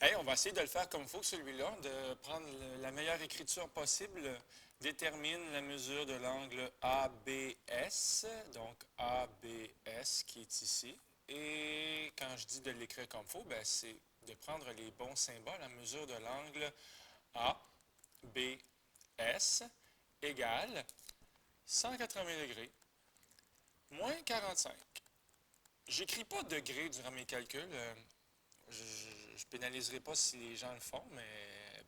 Hey, on va essayer de le faire comme il faut, celui-là, de prendre la meilleure écriture possible. Détermine la mesure de l'angle ABS, donc ABS qui est ici. Et quand je dis de l'écrire comme il faut, ben, c'est de prendre les bons symboles à mesure de l'angle ABS égale 180 degrés moins 45. J'écris pas degrés durant mes calculs. Je ne pénaliserai pas si les gens le font, mais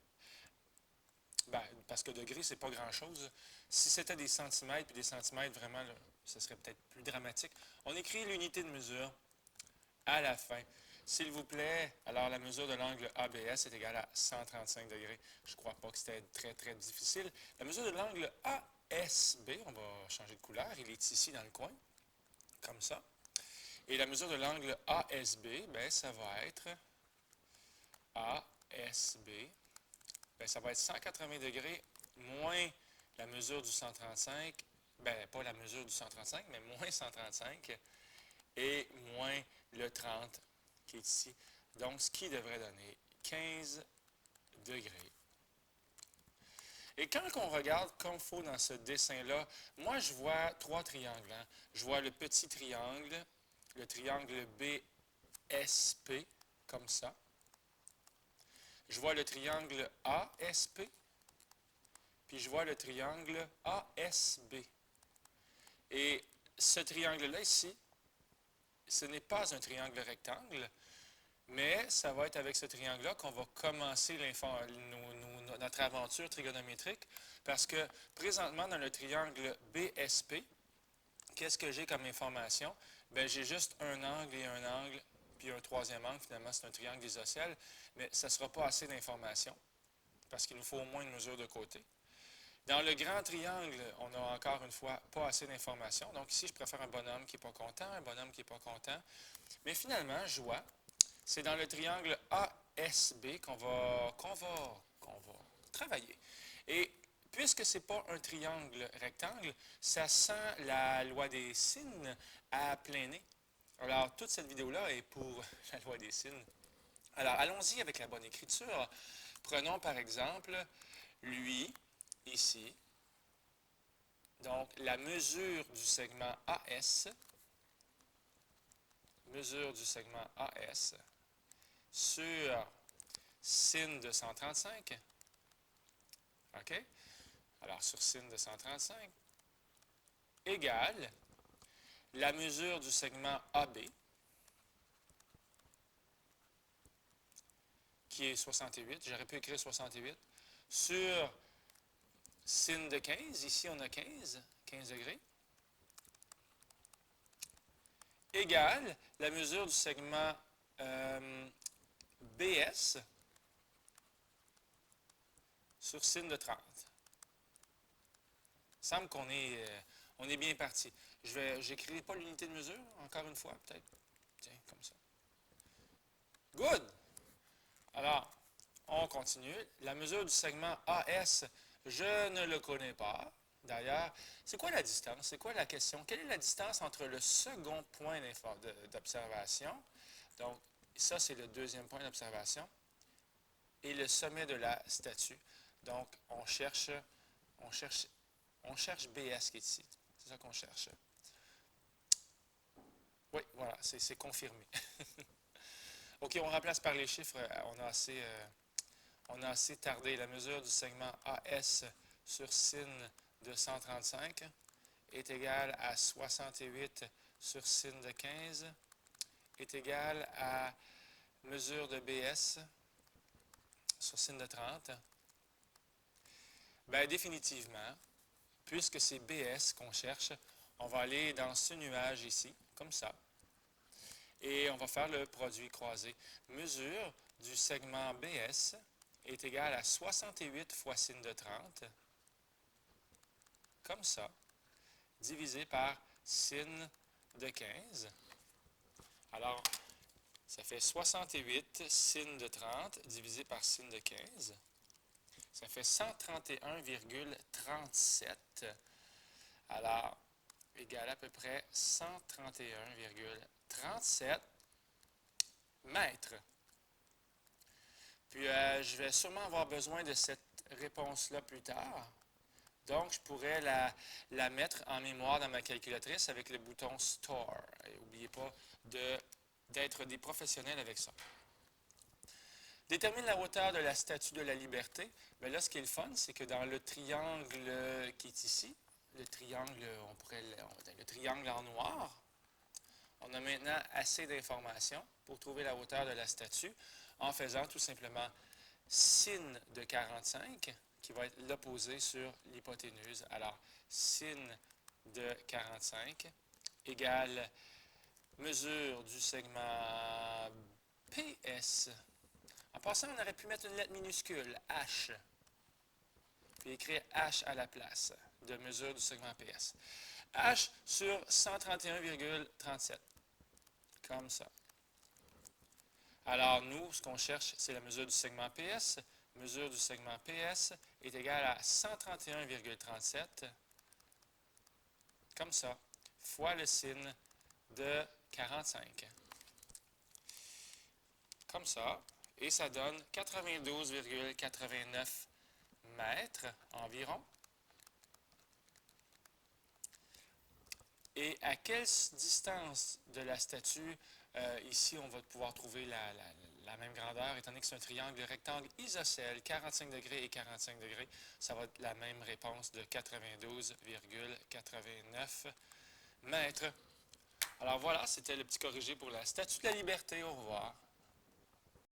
ben, parce que degré, c'est pas grand-chose. Si c'était des centimètres, puis des centimètres, vraiment, là, ce serait peut-être plus dramatique. On écrit l'unité de mesure à la fin. S'il vous plaît, alors la mesure de l'angle ABS est égale à 135 degrés. Je ne crois pas que c'était très, très difficile. La mesure de l'angle ASB, on va changer de couleur, il est ici dans le coin, comme ça. Et la mesure de l'angle ASB, ben, ça va être ASB. Bien, ça va être 180 degrés moins la mesure du 135, bien, pas la mesure du 135, mais moins 135, et moins le 30 qui est ici. Donc, ce qui devrait donner 15 degrés. Et quand on regarde comme il faut dans ce dessin-là, moi, je vois trois triangles. Hein. Je vois le petit triangle, le triangle BSP, comme ça. Je vois le triangle ASP, puis je vois le triangle ASB. Et ce triangle-là ici, ce n'est pas un triangle rectangle, mais ça va être avec ce triangle-là qu'on va commencer notre aventure trigonométrique, parce que présentement, dans le triangle BSP, qu'est-ce que j'ai comme information? Bien, j'ai juste un angle et un angle, puis un troisième angle, finalement, c'est un triangle isocèle, mais ça ne sera pas assez d'informations, parce qu'il nous faut au moins une mesure de côté. Dans le grand triangle, on n'a encore une fois pas assez d'informations. Donc ici, je préfère un bonhomme qui n'est pas content, un bonhomme qui n'est pas content. Mais finalement, je vois, c'est dans le triangle ASB qu'on va travailler. Et puisque ce n'est pas un triangle rectangle, ça sent la loi des sines à plein nez. Alors, toute cette vidéo-là est pour la loi des sines. Alors, allons-y avec la bonne écriture. Prenons par exemple lui, ici. Donc, la mesure du segment AS, sur sin de 135. OK? Alors, sur sin de 135 égale la mesure du segment AB, qui est 68. J'aurais pu écrire 68. Sur sin de 15, ici on a 15 degrés, égale la mesure du segment BS sur sin de 30. Il semble qu'on est bien parti. Je n'écrirai pas l'unité de mesure, encore une fois, peut-être. Tiens, comme ça. Good! Alors, on continue. La mesure du segment AS, je ne le connais pas. D'ailleurs, c'est quoi la distance? C'est quoi la question? Quelle est la distance entre le second point d'observation? Donc, ça, c'est le deuxième point d'observation. Et le sommet de la statue. Donc, on cherche BS qui est ici. C'est ça qu'on cherche. Oui, voilà, c'est confirmé. OK, on remplace par les chiffres. On a assez tardé. La mesure du segment AS sur sin de 135 est égale à 68 sur sin de 15 est égale à mesure de BS sur sin de 30. Bien, définitivement, puisque c'est BS qu'on cherche, on va aller dans ce nuage ici, comme ça. Et on va faire le produit croisé. Mesure du segment BS est égal à 68 fois sin de 30, comme ça, divisé par sin de 15. Alors, ça fait 68 sin de 30 divisé par sin de 15. Ça fait 131,37. Alors, égal à peu près 131,37 mètres. Puis, je vais sûrement avoir besoin de cette réponse-là plus tard. Donc, je pourrais la mettre en mémoire dans ma calculatrice avec le bouton Store. N'oubliez pas d'être des professionnels avec ça. Détermine la hauteur de la Statue de la Liberté. Bien là, ce qui est le fun, c'est que dans le triangle qui est ici, le triangle, le triangle en noir, on a maintenant assez d'informations pour trouver la hauteur de la statue en faisant tout simplement sin de 45, qui va être l'opposé sur l'hypoténuse. Alors, sin de 45 égale mesure du segment PS. En passant, on aurait pu mettre une lettre minuscule, H, puis écrire H à la place de mesure du segment PS. H sur 131,37, comme ça. Alors, nous, ce qu'on cherche, c'est la mesure du segment PS. Mesure du segment PS est égale à 131,37, comme ça, fois le sin de 45. Comme ça, et ça donne 92,89 mètres environ. Et à quelle distance de la statue, ici, on va pouvoir trouver la même grandeur, étant donné que c'est un triangle rectangle isocèle, 45 degrés et 45 degrés, ça va être la même réponse de 92,89 mètres. Alors voilà, c'était le petit corrigé pour la Statue de la Liberté. Au revoir.